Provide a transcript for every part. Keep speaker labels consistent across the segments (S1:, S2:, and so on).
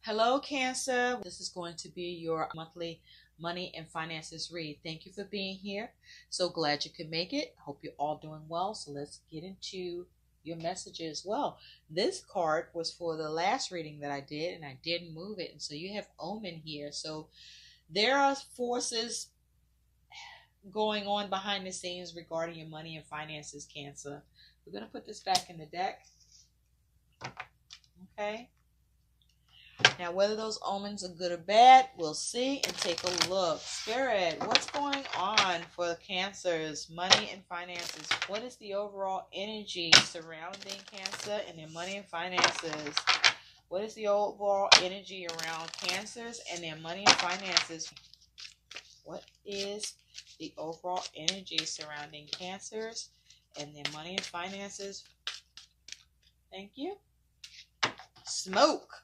S1: Hello, Cancer. This is going to be your monthly money and finances read. Thank you for being here. So glad you could make it. Hope you're all doing well. So let's get into your messages. Well, this card was for the last reading that I did, and I didn't move it. And so you have Omen here. So there are forces going on behind the scenes regarding your money and finances, Cancer. We're going to put this back in the deck. Okay. Now, whether those omens are good or bad, we'll see and take a look. Spirit, what's going on for the Cancers, money and finances? What is the overall energy surrounding Cancer and their money and finances? What is the overall energy around Cancers and their money and finances? What is the overall energy surrounding Cancers and their money and finances? Thank you. Smoke.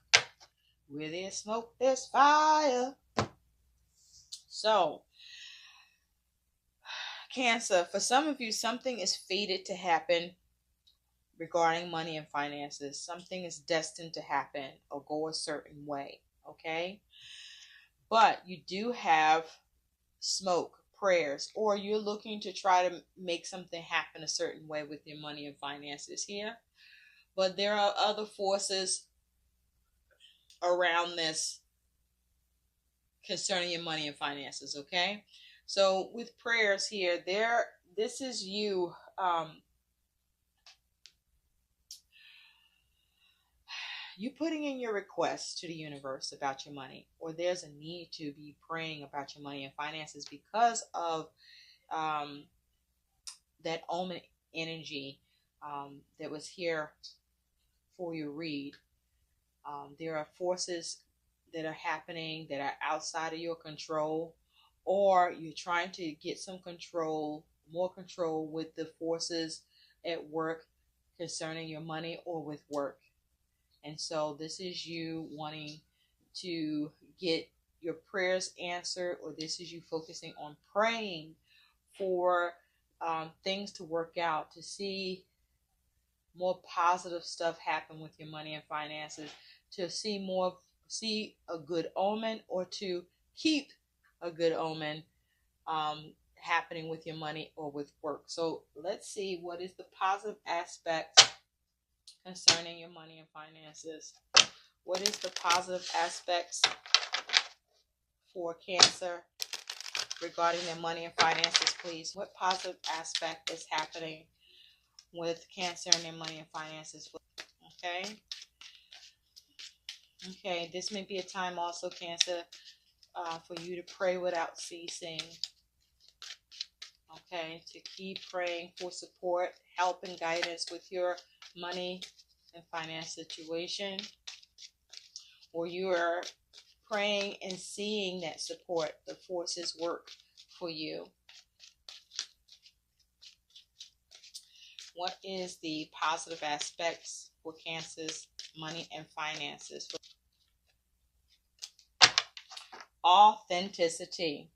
S1: Where there's smoke, there's fire. So, Cancer, for some of you, something is fated to happen regarding money and finances. Something is destined to happen or go a certain way, okay? But you do have smoke, prayers, or you're looking to try to make something happen a certain way with your money and finances here. But there are other forces around this concerning your money and finances, okay? So with prayers here, this is you you putting in your requests to the universe about your money, or there's a need to be praying about your money and finances because of that omen energy that was here for your read. There are forces that are happening that are outside of your control, or you're trying to get some control, more control with the forces at work concerning your money or with work. And so this is you wanting to get your prayers answered, or this is you focusing on praying for things to work out, to see more positive stuff happen with your money and finances, to see a good omen, or to keep a good omen happening with your money or with work. So let's see what is the positive aspect concerning your money and finances. What is the positive aspects for Cancer regarding their money and finances, please? What positive aspect is happening with Cancer and their money and finances? Okay. Okay, this may be a time also, Cancer, for you to pray without ceasing. Okay, to keep praying for support, help, and guidance with your money and finance situation. Or you are praying and seeing that support, the forces work for you. What is the positive aspects for Cancer's money and finances? Authenticity,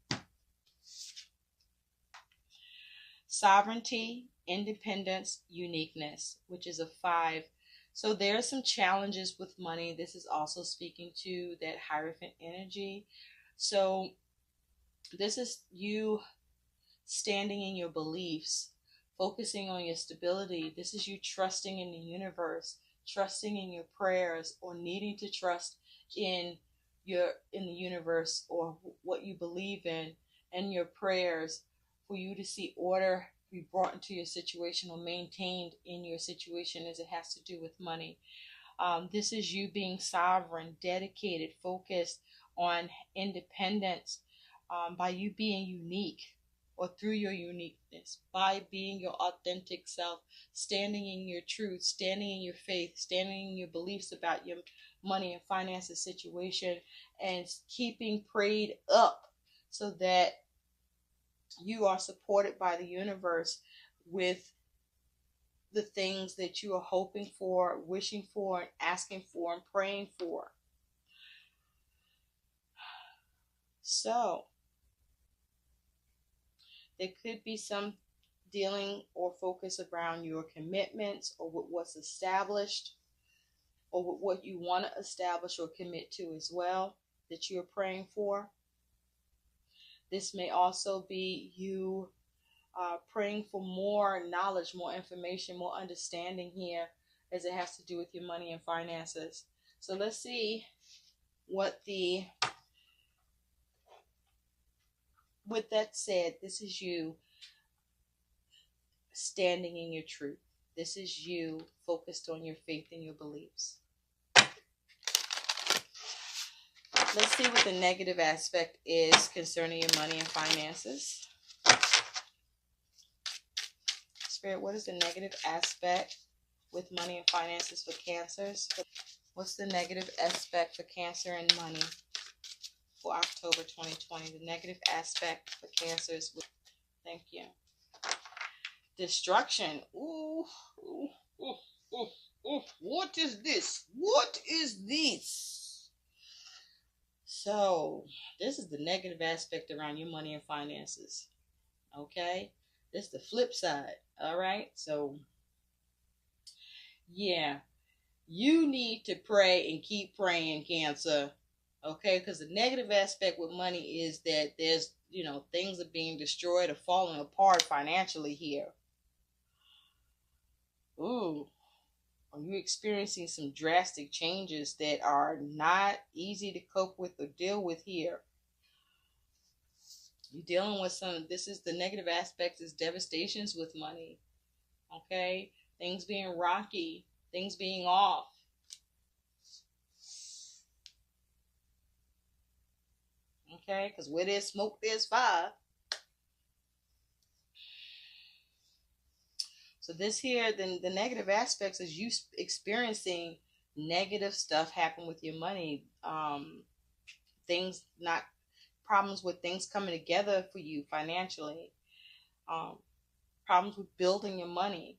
S1: sovereignty, independence, uniqueness, which is a 5. So there are some challenges with money. This is also speaking to that Hierophant energy. So this is you standing in your beliefs, focusing on your stability. This is you trusting in the universe, trusting in your prayers, or needing to trust in the universe or what you believe in, and your prayers for you to see order be brought into your situation or maintained in your situation as it has to do with money. This is you being sovereign, dedicated, focused on independence, by you being unique, or through your uniqueness, by being your authentic self, standing in your truth, standing in your faith, standing in your beliefs about your money and finances situation, and keeping prayed up so that you are supported by the universe with the things that you are hoping for, wishing for, and asking for, and praying for. So there could be some dealing or focus around your commitments or what's established or with what you want to establish or commit to as well that you're praying for. This may also be you praying for more knowledge, more information, more understanding here as it has to do with your money and finances. So let's see with that said, this is you standing in your truth. This is you focused on your faith and your beliefs. Let's see what the negative aspect is concerning your money and finances. Spirit, what is the negative aspect with money and finances for Cancers? What's the negative aspect for Cancer and money for October 2020? The negative aspect for Cancers. Thank you. Destruction. Ooh, ooh, ooh, ooh, ooh. What is this? What is this? So, this is the negative aspect around your money and finances. Okay? This is the flip side. All right? So, yeah. You need to pray and keep praying, Cancer. Okay? Because the negative aspect with money is that there's, things are being destroyed or falling apart financially here. Ooh. Are you experiencing some drastic changes that are not easy to cope with or deal with here? You're dealing with this is the negative aspect is devastations with money. Okay? Things being rocky, things being off. Okay? Because where there's smoke, there's fire. So this here, then the negative aspects is you experiencing negative stuff happen with your money. Problems with things coming together for you financially. Problems with building your money.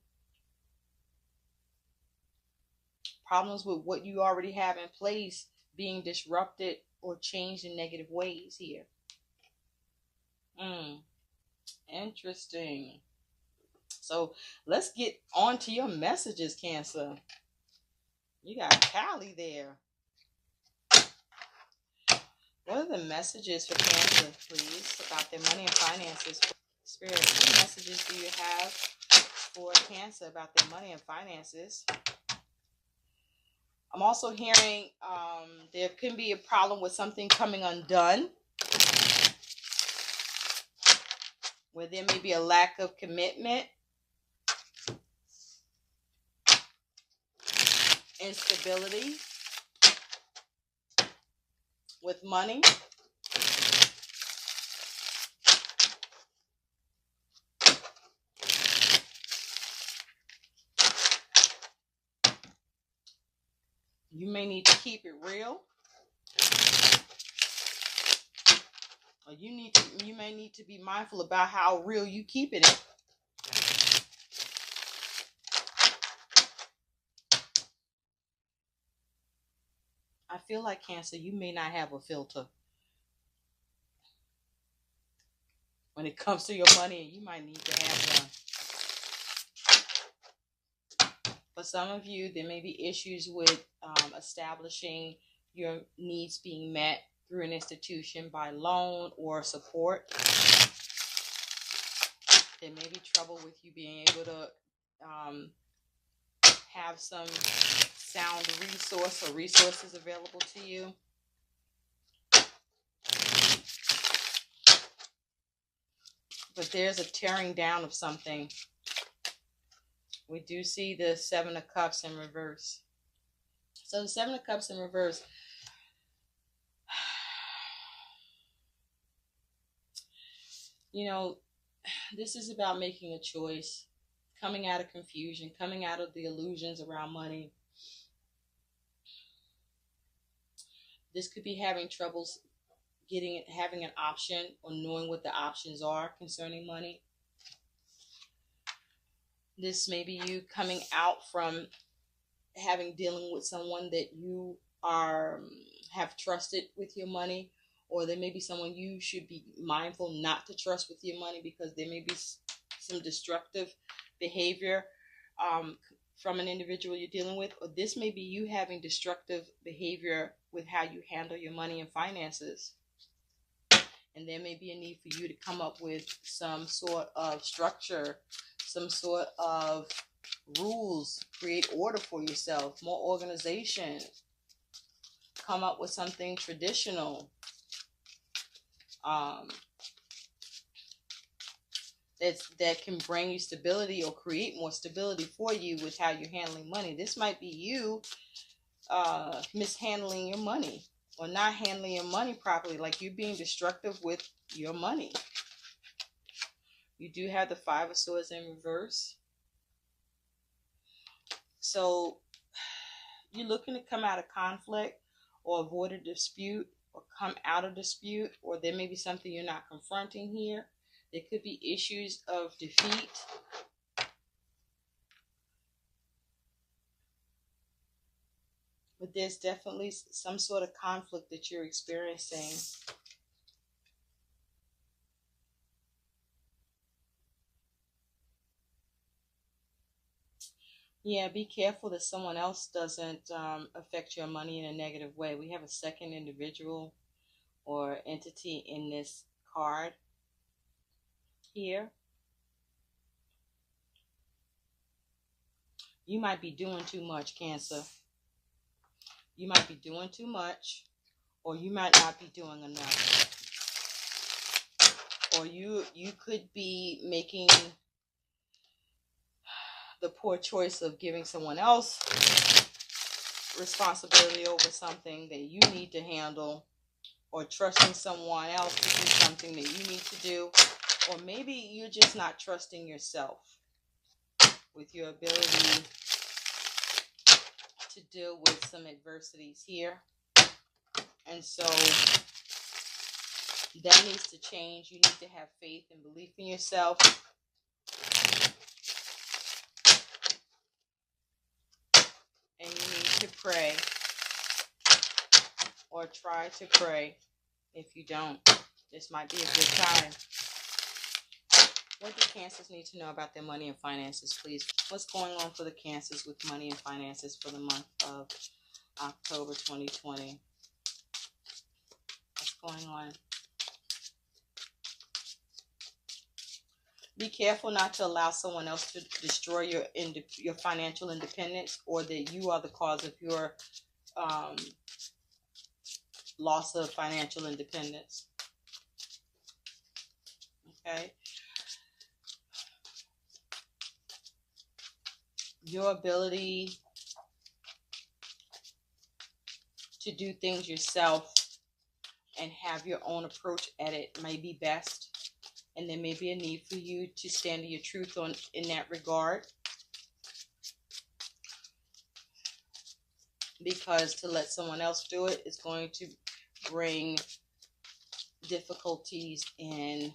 S1: Problems with what you already have in place being disrupted or changed in negative ways here. Interesting. So let's get on to your messages, Cancer. You got Callie there. What are the messages for Cancer, please, about their money and finances? Spirit, what messages do you have for Cancer about their money and finances? I'm also hearing there can be a problem with something coming undone, where there may be a lack of commitment, instability with money. You may need to keep it real. Or you may need to be mindful about how real you keep it. I feel like, Cancer, you may not have a filter when it comes to your money, and you might need to have one. For some of you, there may be issues with establishing your needs being met through an institution by loan or support. There may be trouble with you being able to have some sound resource or resources available to you. But there's a tearing down of something. We do see the Seven of Cups in reverse. So the Seven of Cups in reverse. This is about making a choice, coming out of confusion, coming out of the illusions around money. This could be having troubles having an option or knowing what the options are concerning money. This may be you coming out from dealing with someone that you have trusted with your money, or there may be someone you should be mindful not to trust with your money because there may be some destructive behavior from an individual you're dealing with, or this may be you having destructive behavior with how you handle your money and finances. And there may be a need for you to come up with some sort of structure, some sort of rules, create order for yourself, more organization, come up with something traditional. That can bring you stability or create more stability for you with how you're handling money. This might be you mishandling your money or not handling your money properly, like you're being destructive with your money. You do have the Five of Swords in reverse. So you're looking to come out of conflict or avoid a dispute or come out of dispute, or there may be something you're not confronting here. There could be issues of defeat. But there's definitely some sort of conflict that you're experiencing. Yeah, be careful that someone else doesn't affect your money in a negative way. We have a second individual or entity in this card here. You might be doing too much, Cancer. You might be doing too much, or you might not be doing enough. Or you could be making the poor choice of giving someone else responsibility over something that you need to handle, or trusting someone else to do something that you need to do. Or maybe you're just not trusting yourself with your ability to deal with some adversities here. And so that needs to change. You need to have faith and belief in yourself. And you need to pray, or try to pray. If you don't, this might be a good time. What do Cancers need to know about their money and finances, please? What's going on for the Cancers with money and finances for the month of October 2020? What's going on? Be careful not to allow someone else to destroy your financial independence, or that you are the cause of your loss of financial independence. Okay? Your ability to do things yourself and have your own approach at it may be best. And there may be a need for you to stand to your truth in that regard. Because to let someone else do it is going to bring difficulties and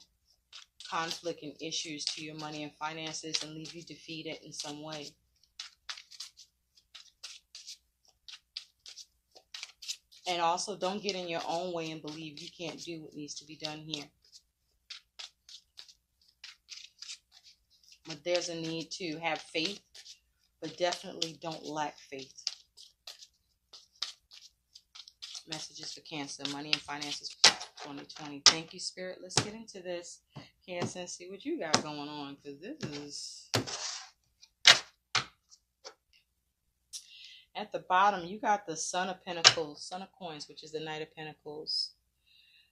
S1: conflict and issues to your money and finances and leave you defeated in some way. And also, don't get in your own way and believe you can't do what needs to be done here. But there's a need to have faith, but definitely don't lack faith. Messages for Cancer, money and finances 2020. Thank you, Spirit. Let's get into this, Cancer, and see what you got going on, because this is... At the bottom, you got the Son of Pentacles, Son of Coins, which is the Knight of Pentacles.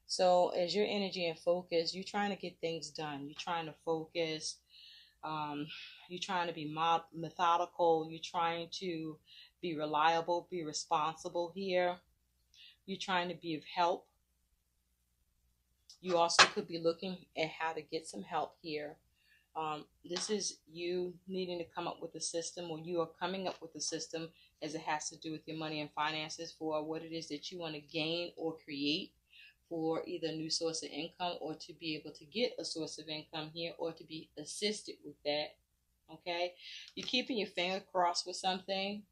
S1: So as your energy and focus, you're trying to get things done. You're trying to focus. You're trying to be methodical. You're trying to be reliable, be responsible here. You're trying to be of help. You also could be looking at how to get some help here. This is you needing to come up with a system, or you are coming up with a system as it has to do with your money and finances for what it is that you want to gain or create for either a new source of income, or to be able to get a source of income here, or to be assisted with that. Okay? You're keeping your finger crossed with something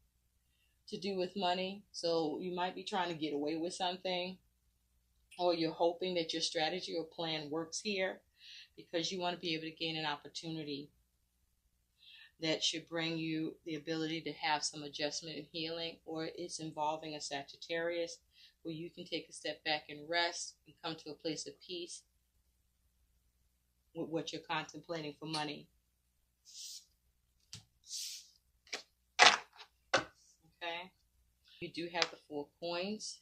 S1: to do with money. So you might be trying to get away with something, or you're hoping that your strategy or plan works here because you want to be able to gain an opportunity. that should bring you the ability to have some adjustment and healing, or it's involving a Sagittarius where you can take a step back and rest and come to a place of peace with what you're contemplating for money. Okay, you do have the 4 coins.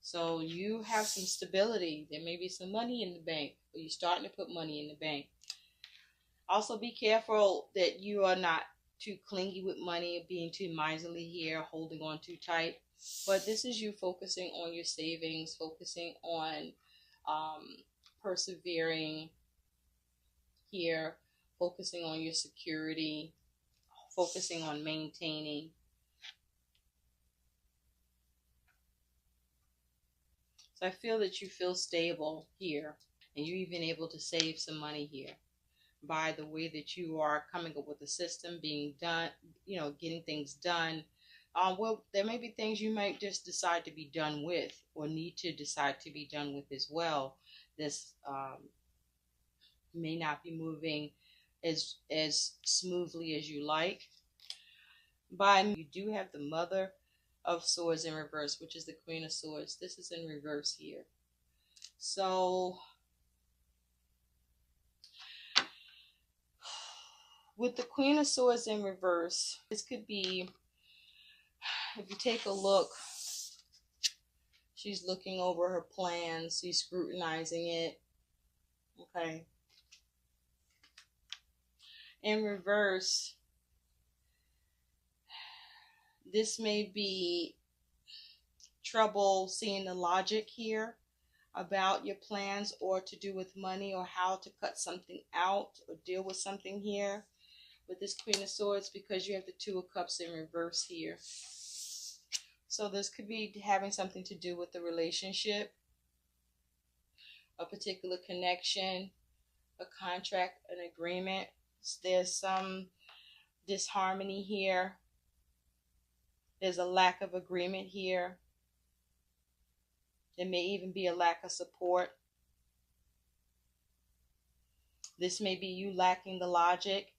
S1: So you have some stability. There may be some money in the bank, or you're starting to put money in the bank. Also be careful that you are not too clingy with money, being too miserly here, holding on too tight. But this is you focusing on your savings, focusing on persevering here, focusing on your security, focusing on maintaining. So I feel that you feel stable here, and you're even able to save some money here by the way that you are coming up with a system, being done, getting things done. Well, there may be things you might just decide to be done with, or need to decide to be done with as well. This may not be moving as smoothly as you like. You do have the Mother of Swords in reverse, which is the Queen of Swords. This is in reverse here. So with the Queen of Swords in reverse, this could be, if you take a look, she's looking over her plans, she's scrutinizing it. Okay. In reverse, this may be trouble seeing the logic here about your plans, or to do with money, or how to cut something out or deal with something here with this Queen of Swords, because you have the Two of Cups in reverse here. So this could be having something to do with the relationship, a particular connection, a contract, an agreement. There's some disharmony here. There's a lack of agreement here. There may even be a lack of support. This may be you lacking the logic.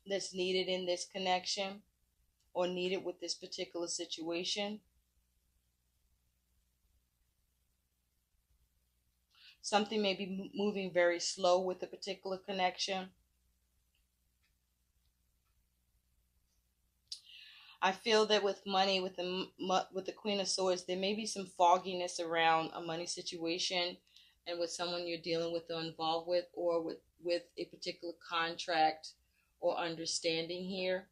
S1: That's needed in this connection, or needed with this particular situation. Something may be moving very slow with a particular connection. I feel that with money, with the Queen of Swords, there may be some fogginess around a money situation, and with someone you're dealing with or involved with, or with a particular contract or understanding here.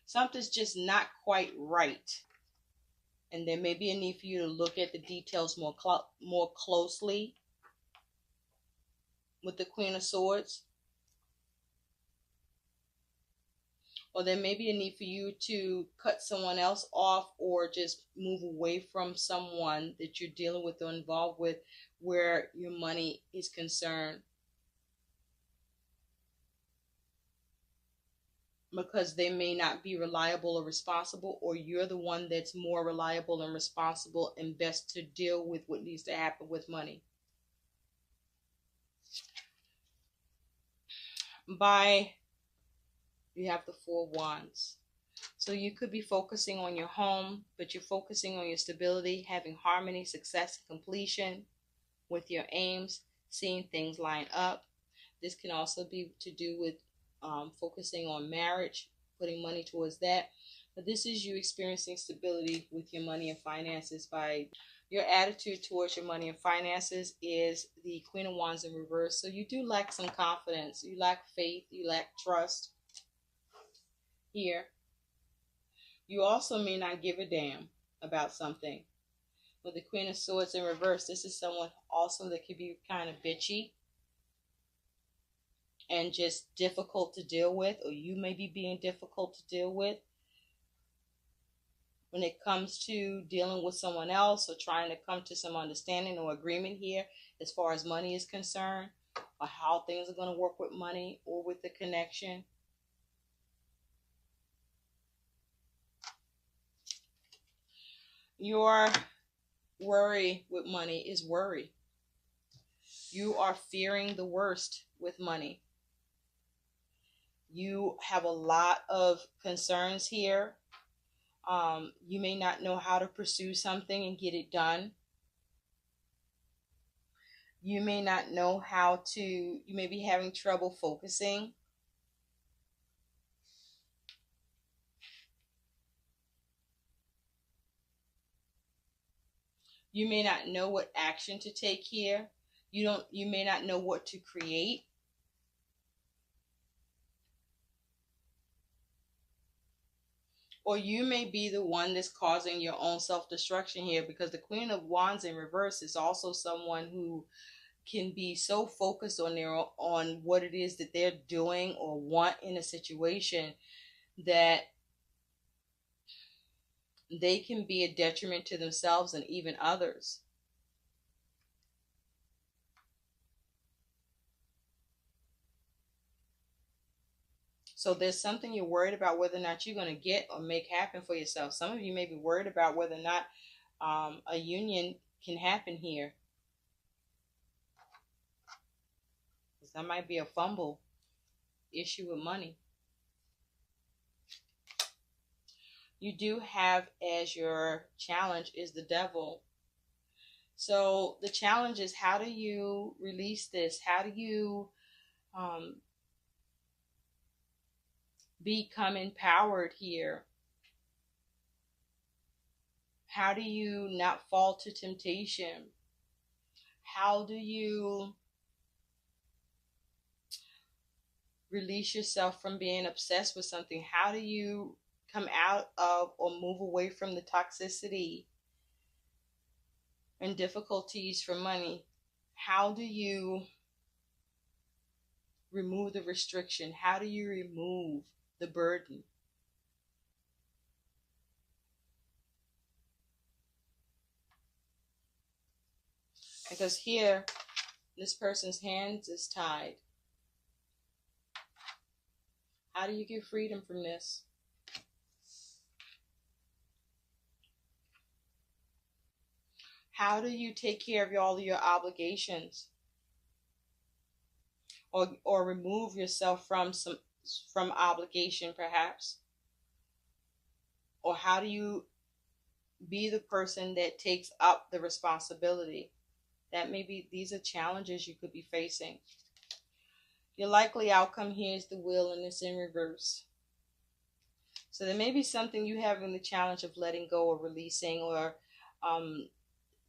S1: Something's just not quite right, and there may be a need for you to look at the details more closely with the Queen of Swords. Or there may be a need for you to cut someone else off, or just move away from someone that you're dealing with or involved with where your money is concerned, because they may not be reliable or responsible, or you're the one that's more reliable and responsible and best to deal with what needs to happen with money. You have the Four Wands. So you could be focusing on your home, but you're focusing on your stability, having harmony, success, and completion with your aims, seeing things line up. This can also be to do with focusing on marriage, putting money towards that. But this is you experiencing stability with your money and finances. By your attitude towards your money and finances is the Queen of Wands in reverse. So you do lack some confidence. You lack faith. You lack trust here. You also may not give a damn about something. With the Queen of Swords in reverse, this is someone also that could be kind of bitchy and just difficult to deal with, or you may be being difficult to deal with when it comes to dealing with someone else, or trying to come to some understanding or agreement here as far as money is concerned, or how things are going to work with money or with the connection. Your worry with money is worry. You are fearing the worst with money. You have a lot of concerns here. You may not know how to pursue something and get it done. You may not know how to, you may be having trouble focusing. You may not know what action to take here. You may not know what to create. Or you may be the one that's causing your own self-destruction here, because the Queen of Wands in reverse is also someone who can be so focused on what it is that they're doing or want in a situation that they can be a detriment to themselves and even others. So there's something you're worried about whether or not you're going to get or make happen for yourself. Some of you may be worried about whether or not a union can happen here. That might be a fumble issue with money. You do have as your challenge is the devil. So the challenge is, how do you release this? How do you become empowered here? How do you not fall to temptation? How do you release yourself from being obsessed with something? How do you come out of or move away from the toxicity and difficulties for money? How do you remove the restriction? How do you remove the burden? Because here, this person's hands is tied. How do you get freedom from this? How do you take care of all of your obligations? Or remove yourself from obligation, perhaps? Or how do you be the person that takes up the responsibility? That maybe these are challenges you could be facing. Your likely outcome here is the Wheel, and it's in reverse. So there may be something you having the challenge of letting go or releasing, or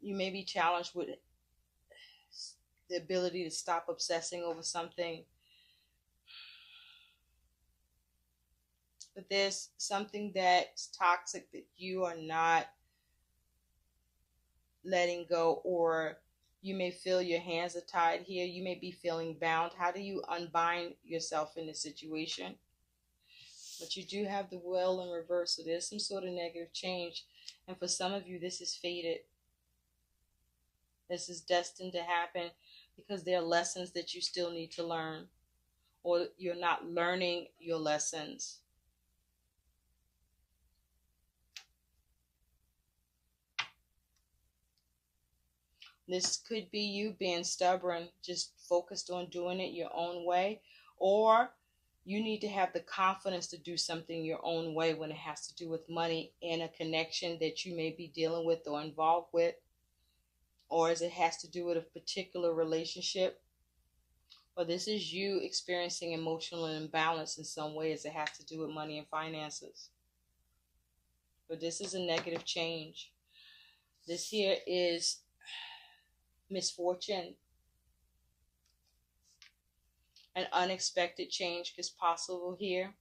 S1: you may be challenged with the ability to stop obsessing over something. But there's something that's toxic that you are not letting go, or you may feel your hands are tied here. You may be feeling bound. How do you unbind yourself in this situation? But you do have the Wheel in reverse, so there's some sort of negative change. And for some of you, this is fated. This is destined to happen because there are lessons that you still need to learn, or you're not learning your lessons. This could be you being stubborn, just focused on doing it your own way, or you need to have the confidence to do something your own way when it has to do with money and a connection that you may be dealing with or involved with, or as it has to do with a particular relationship, or this is you experiencing emotional imbalance in some way as it has to do with money and finances. But this is a negative change. This here is misfortune. An unexpected change is possible here.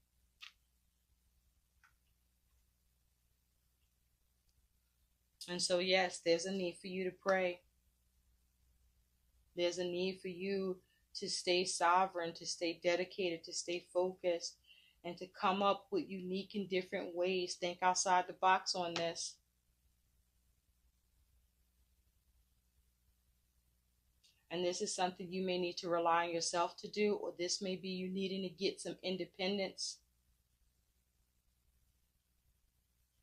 S1: And so, yes, there's a need for you to pray. There's a need for you to stay sovereign, to stay dedicated, to stay focused, and to come up with unique and different ways. Think outside the box on this. And this is something you may need to rely on yourself to do, or this may be you needing to get some independence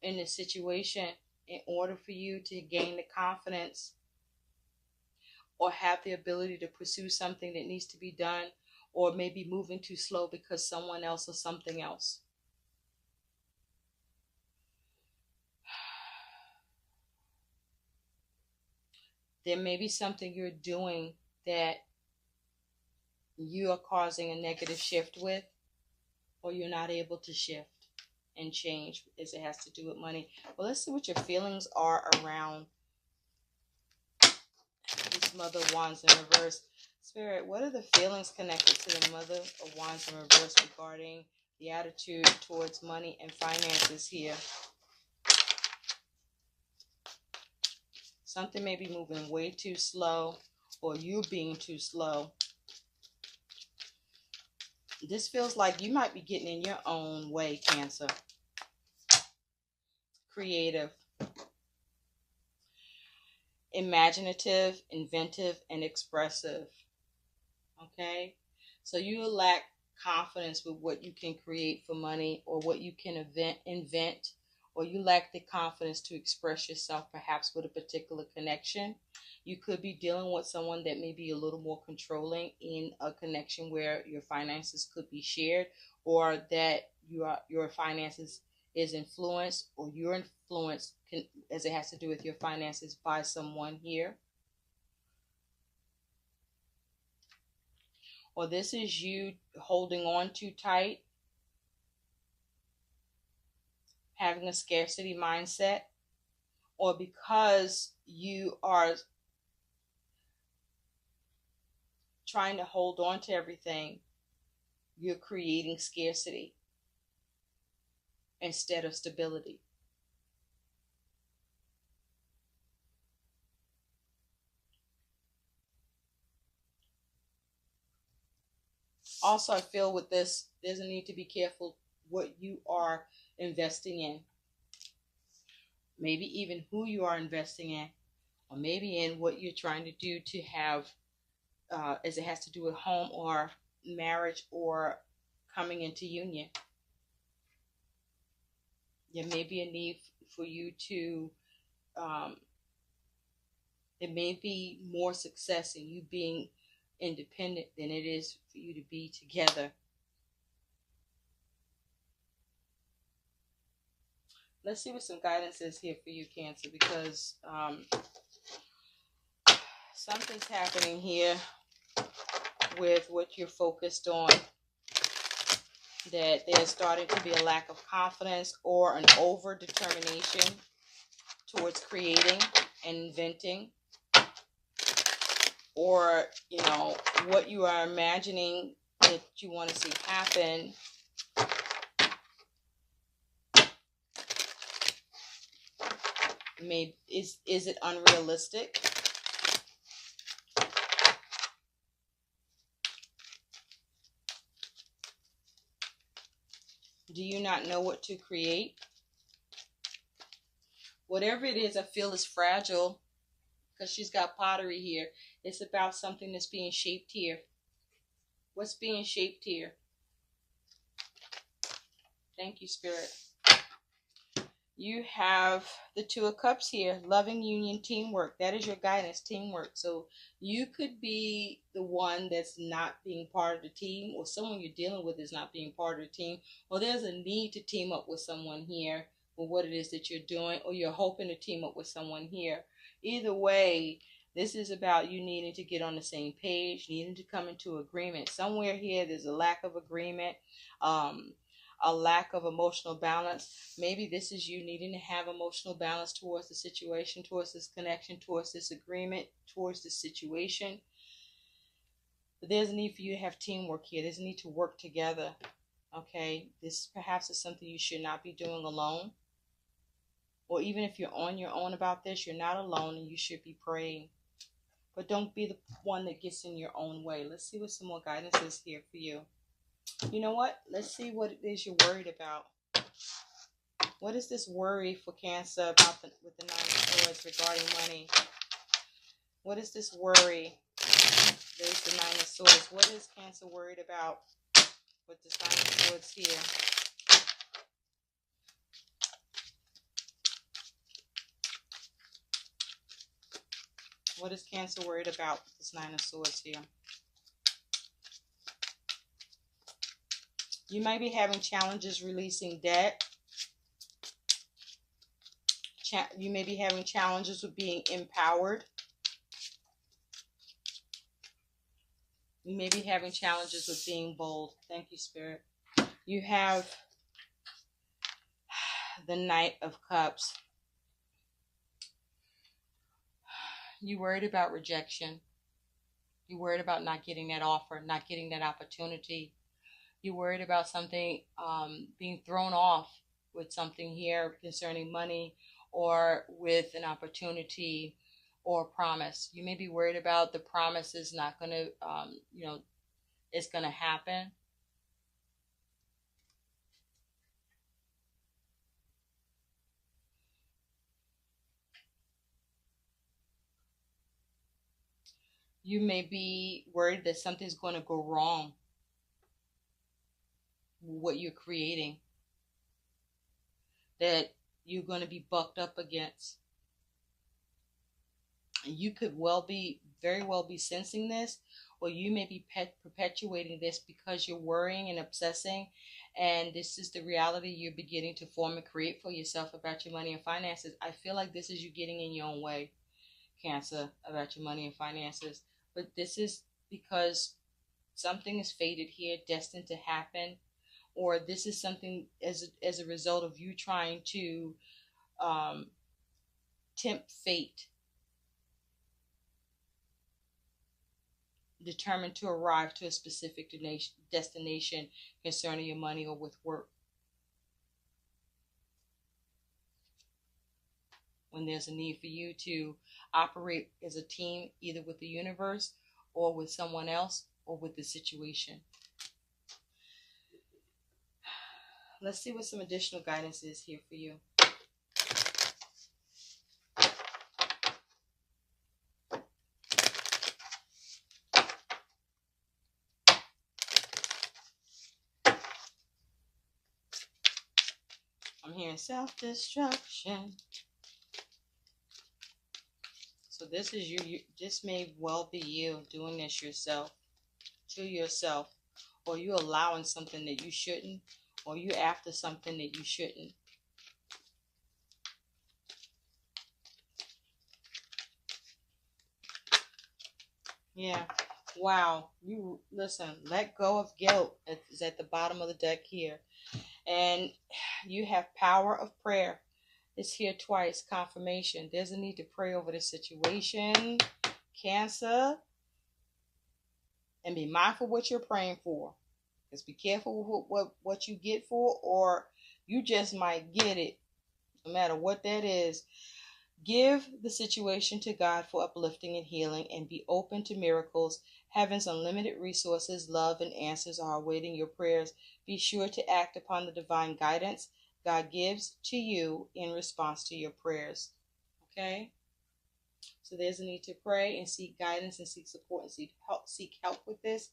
S1: in this situation in order for you to gain the confidence or have the ability to pursue something that needs to be done, or maybe moving too slow because someone else or something else. There may be something you're doing that you are causing a negative shift with, or you're not able to shift and change as it has to do with money. Well, let's see what your feelings are around this Mother of Wands in reverse. Spirit, what are the feelings connected to the Mother of Wands in reverse regarding the attitude towards money and finances here? Something may be moving way too slow, or you being too slow. This feels like you might be getting in your own way, Cancer. Creative, imaginative, inventive, and expressive. Okay? So you lack confidence with what you can create for money, or what you can invent, or you lack the confidence to express yourself perhaps with a particular connection. You could be dealing with someone that may be a little more controlling in a connection where your finances could be shared, or that your finances is influenced, or your influence as it has to do with your finances by someone here. Or this is you holding on too tight, having a scarcity mindset, or because you are trying to hold on to everything, you're creating scarcity instead of stability. Also, I feel with this, there's a need to be careful what you are investing in. Maybe even who you are investing in, or maybe in what you're trying to do to have, as it has to do with home or marriage or coming into union. There may be a need for you to, there may be more success in you being independent than it is for you to be together. Let's see what some guidance is here for you, Cancer, because something's happening here with what you're focused on. That there's starting to be a lack of confidence or an over determination towards creating and inventing, or what you are imagining that you want to see happen is it unrealistic? Do you not know what to create? Whatever it is, I feel is fragile, because she's got pottery here. It's about something that's being shaped here. What's being shaped here? Thank you, Spirit. You have the Two of Cups here. Loving union, teamwork. That is your guidance, teamwork. So you could be the one that's not being part of the team, or someone you're dealing with is not being part of the team, or there's a need to team up with someone here with what it is that you're doing, or you're hoping to team up with someone here. Either way, this is about you needing to get on the same page, needing to come into agreement. Somewhere here, there's a lack of agreement, a lack of emotional balance. Maybe this is you needing to have emotional balance towards the situation, towards this connection, towards this agreement, towards this situation. But there's a need for you to have teamwork here. There's a need to work together. Okay, this perhaps is something you should not be doing alone. Or even if you're on your own about this, you're not alone, and you should be praying. But don't be the one that gets in your own way. Let's see what some more guidance is here for you. You know what? Let's see what it is you're worried about. What is this worry for Cancer about with the Nine of Swords regarding money? What is this worry? There's the Nine of Swords. What is Cancer worried about with this Nine of Swords here? What is Cancer worried about with this Nine of Swords here? You might be having challenges releasing debt. You may be having challenges with being empowered. You may be having challenges with being bold. Thank you, Spirit. You have the Knight of Cups. You worried about rejection. You worried about not getting that offer, not getting that opportunity. You worried about something being thrown off with something here concerning money or with an opportunity or promise. You may be worried about the promise is not going to, it's going to happen. You may be worried that something's going to go wrong with what you're creating, that you're going to be bucked up against. You could very well be sensing this, or you may be perpetuating this because you're worrying and obsessing, and this is the reality you're beginning to form and create for yourself about your money and finances. I feel like this is you getting in your own way, Cancer, about your money and finances. But this is because something is fated here, destined to happen, or this is something as a result of you trying to tempt fate, determined to arrive to a specific destination concerning your money or with work. When there's a need for you to operate as a team, either with the universe or with someone else or with the situation. Let's see what some additional guidance is here for you. I'm hearing self-destruction. So this is you. This may well be you doing this yourself, to yourself, or you allowing something that you shouldn't, or you after something that you shouldn't. Yeah. Wow. You listen, let go of guilt is at the bottom of the deck here. And you have power of prayer. It's here twice, confirmation. There's a need to pray over the situation, Cancer. And be mindful what you're praying for. Just be careful with what you get for, or you just might get it. No matter what that is. Give the situation to God for uplifting and healing, and be open to miracles. Heaven's unlimited resources, love, and answers are awaiting your prayers. Be sure to act upon the divine guidance God gives to you in response to your prayers. Okay? So there's a need to pray and seek guidance and seek support and seek help with this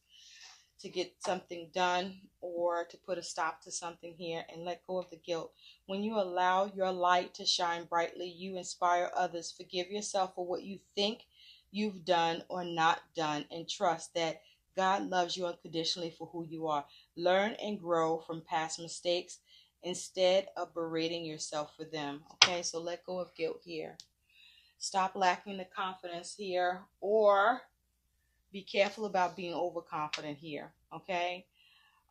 S1: to get something done or to put a stop to something here, and let go of the guilt. When you allow your light to shine brightly, you inspire others. Forgive yourself for what you think you've done or not done, and trust that God loves you unconditionally for who you are. Learn and grow from past mistakes instead of berating yourself for them. Okay, so let go of guilt here. Stop lacking the confidence here, or be careful about being overconfident here. Okay.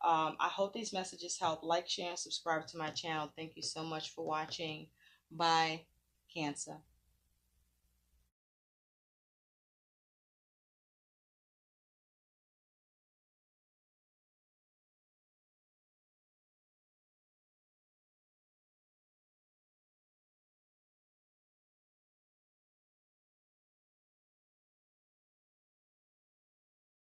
S1: I hope these messages help. Like, share, and subscribe to my channel. Thank you so much for watching. Bye, Cancer.